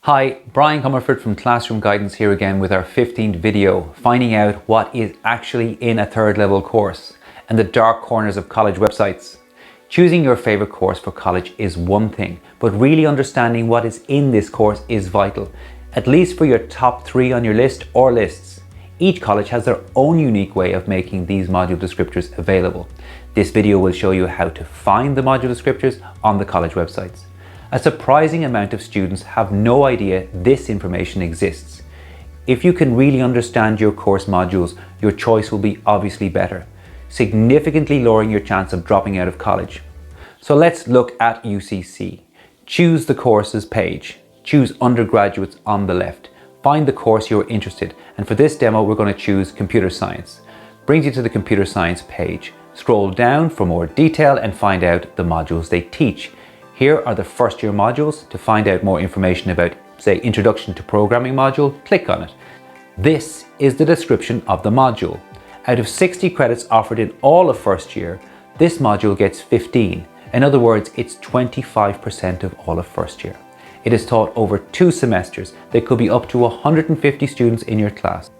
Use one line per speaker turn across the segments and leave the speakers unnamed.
Hi, Brian Comerford from Classroom Guidance here again with our 15th video, finding out what is actually in a third level course and the dark corners of college websites. Choosing your favorite course for college is one thing, but really understanding what is in this course is vital, at least for your top 3 on your list or lists. Each college has their own unique way of making these module descriptors available. This video will show you how to find the module descriptors on the college websites. A surprising amount of students have no idea this information exists. If you can really understand your course modules, your choice will be obviously better, significantly lowering your chance of dropping out of college. So let's look at UCC. Choose the courses page. Choose undergraduates on the left. Find the course you're interested in, and for this demo we're going to choose computer science. Brings you to the computer science page. Scroll down for more detail and find out the modules they teach. Here are the first year modules. To find out more information about, say, Introduction to Programming module, click on it. This is the description of the module. Out of 60 credits offered in all of first year, this module gets 15. In other words, it's 25% of all of first year. It is taught over 2 semesters. There could be up to 150 students in your class.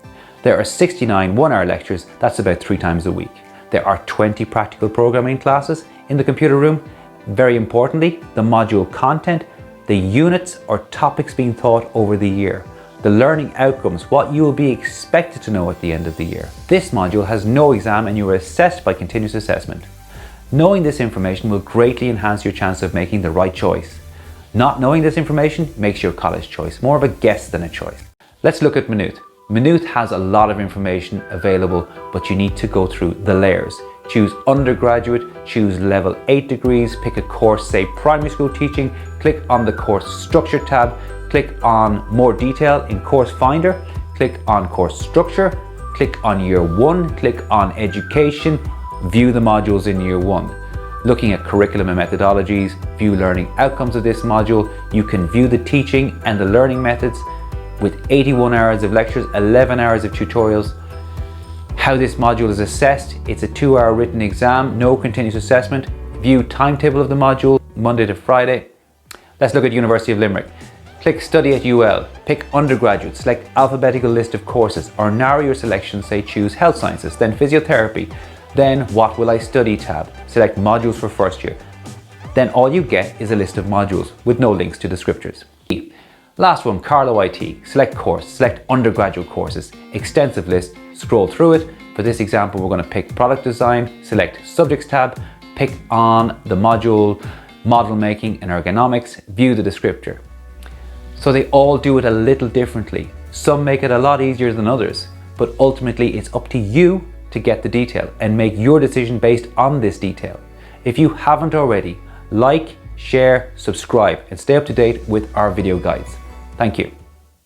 There are 69 one-hour lectures, that's about 3 times a week. There are 20 practical programming classes in the computer room. Very importantly, the module content, the units or topics being taught over the year, the learning outcomes, what you will be expected to know at the end of the year. This module has no exam and you are assessed by continuous assessment. Knowing this information will greatly enhance your chance of making the right choice. Not knowing this information makes your college choice more of a guess than a choice. Let's look at Maynooth. Maynooth has a lot of information available, but you need to go through the layers. Choose undergraduate, choose level 8 degrees, pick a course, say primary school teaching, click on the course structure tab, click on more detail in course finder, click on course structure, click on year 1, click on education, view the modules in year 1. Looking at curriculum and methodologies, view learning outcomes of this module, you can view the teaching and the learning methods with 81 hours of lectures, 11 hours of tutorials. How this module is assessed, it's a 2-hour written exam, no continuous assessment. View timetable of the module, Monday to Friday. Let's look at University of Limerick. Click Study at UL, pick undergraduate, select alphabetical list of courses, or narrow your selection, say choose health sciences, then physiotherapy, then what will I study tab, select modules for first year. Then all you get is a list of modules with no links to descriptors. Last one, Carlow IT, select course, select undergraduate courses, extensive list, scroll through it. For this example, we're going to pick product design, select subjects tab, pick on the module, model making and ergonomics, view the descriptor. So they all do it a little differently. Some make it a lot easier than others, but ultimately it's up to you to get the detail and make your decision based on this detail. If you haven't already, like, share, subscribe, and stay up to date with our video guides. Thank you.